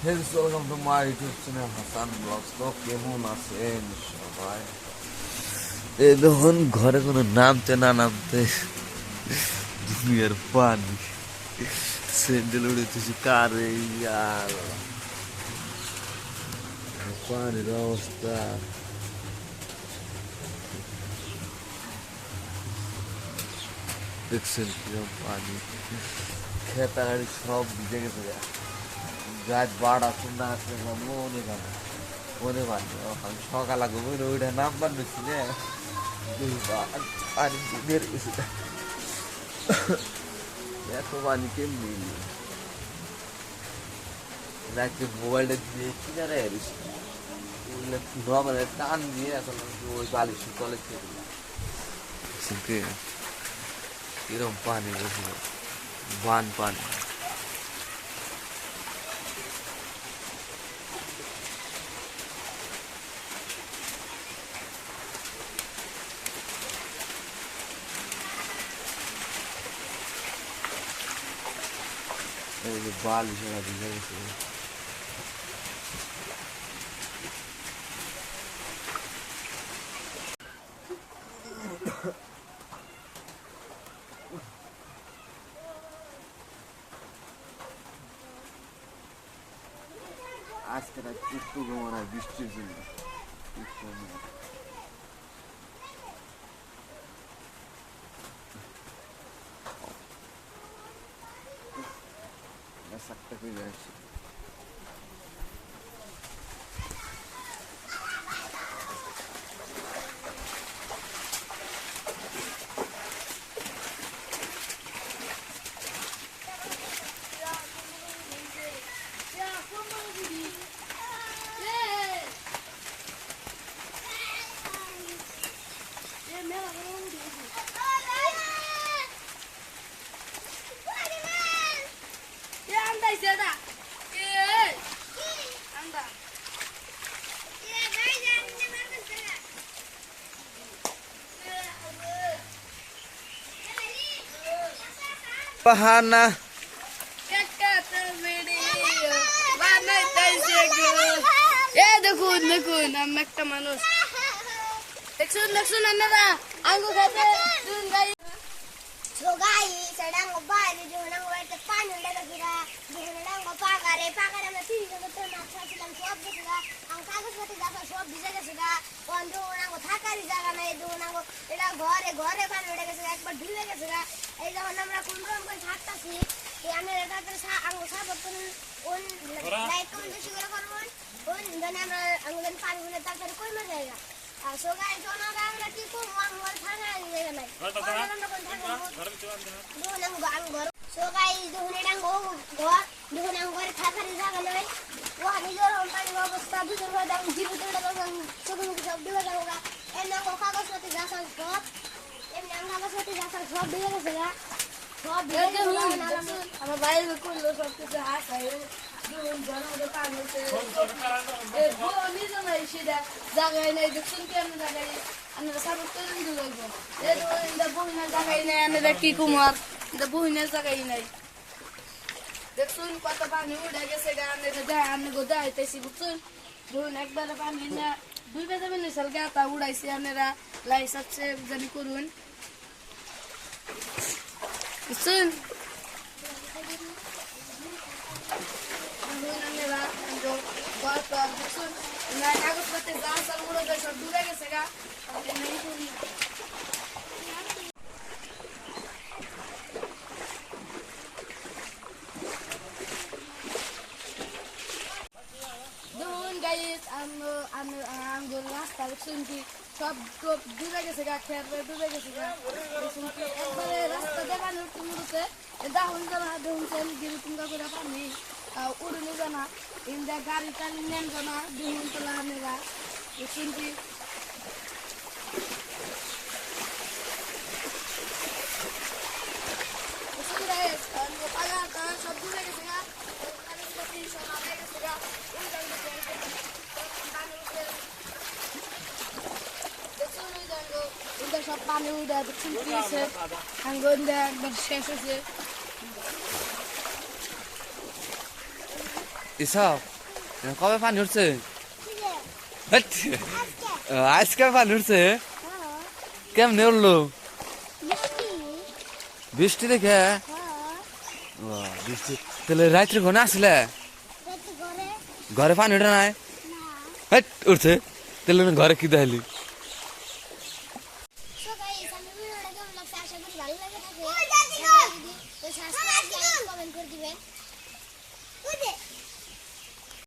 Welcome to my YouTube channel Hasan blogs. তো কেমন আছেন সবাই? এই দেখুন ঘরে কোনো নামতে না নামতে দুনিয়ার পানি স্যান্ডেল উড়েতেছি কারে ইয়ার পানির অবস্থা দেখছেন কিরকম পানি, খেতা গাড়ি সব ভিজে গেছে। গাছ বাড় আসুন না আসলে মনে ভালো মনে ভালো আমি সকাল আগে ওইটা নাম্বার নিচ্ছি না পানি বের গেছে। এত পানি কেমনি রাখতে মোবাইলটা দিয়ে কিনারে এসেছি মানে টান দিয়ে এখন ওই বালিশ তলে থেকে কিরম পানি বসে বান পানি। এই যে বালিশ ভিজে গেছে। আজকে রাত একটু ঘুমানো বৃষ্টির জন্য সাতটা করে যাচ্ছে। Pahana দেখুন দেখুন আমি একটা মানুষ দেখুন দেখুন আপনারা আঙ্গু খেতে দুন গাই সোগাই সেডাং বাইরে জোনাং ওইতে পানি লাগা গিরা জোনাং পাকারে পাকারে আমরা তিন জন তো মাছ ছিলাম সব দেখলা আং কাগজপত্র দাও সব ভিজে গেছে গা বন্ধু ওনাং থাকারই জায়গা নাই দোনাং এটা ঘরে ঘরে পানি উঠে গেছে একবার ঢুলে গেছে গা। এই যখন আমরা কুমরম করে থাকতাছি এই আমরা এটা আঙ্গু সাবতন ওন লাইট কোন বেশি করে করবন ওন জানি আমরা আঙ্গুলেন পানি গুলো তারপরে কই মা জায়গা আর সোগাই সোনা আমরা কি কম আঙ্গুল থাকা জায়গা নাই সোগাই যখন এটা ঘর যখন ঘরে থাকার জায়গা নাই ও নিজের পানির অবস্থা দুজন জীবিত চোখে মুখে সব ডুবে যাবো গা। এমনি কাগজপত্র যাচার সব এমনি কাগজপত্র যাচার সব ডুবে গেছে গা সব আমার বাইরে করলো সব কিছু হাসাই জায়গায় নাই দেখুন কেমন জায়গায় আমরা সাপোর্ট করে দিতে লাগবো বহিনের জায়গায় নাই আমরা কি কুমার বহিনের জায়গায় নাই দেখুন কত পানি উঠে গেছে আমি গোদা হইতেছি বুঝছেন ধরুন একবারে পানি না দুই বেজে মিনিসাল গাতা উড়াইছি আপনারা লাই সবচেয়ে জানি করুন বুঝছেন কাগজপত্রে যা চাল উড়ে সব ডুবে গেছে গা দেখুন গাইস আঙ্গুল রাস্তা দেখুন কি সব ডুবে গেছে গা খেয়ার ডুবে গেছে গা দেখুন কি একবারে রাস্তা দেখানোর মুহূর্তে দেখুন জানা দেখুন গিরুতুম করে পানি উড়ুনি জানা ইন্দা গাড়ি টাড়ি নেন জানা দেখুন তোলা হামেরা দেখুন কি সব ডুবে গেছে গা সব আগে গেছে গা সব পানি উঠে দেখছে আঙ্গুল একবার শেষ হয়েছে ইসাফ কবে পানি উঠছে কি রে? হেট, আজকে? আজকে পানি উঠছে হ্যাঁ। কেমনে উঠলো মিষ্টি? বৃষ্টি দেখে হ্যাঁ। বৃষ্টি তাহলে রাত্রে ঘনে আসলে রাতে ঘরে? ঘরে পানি উঠে নাই না। হেট, উঠছে তাহলে ঘরে কি দেখলি So guys, আমি ভিডিওটা কেমন লাগছে আশা করি ভালো লাগে থাকে। যদি সাবস্ক্রাইব লাইক কমেন্ট করে দিবেন।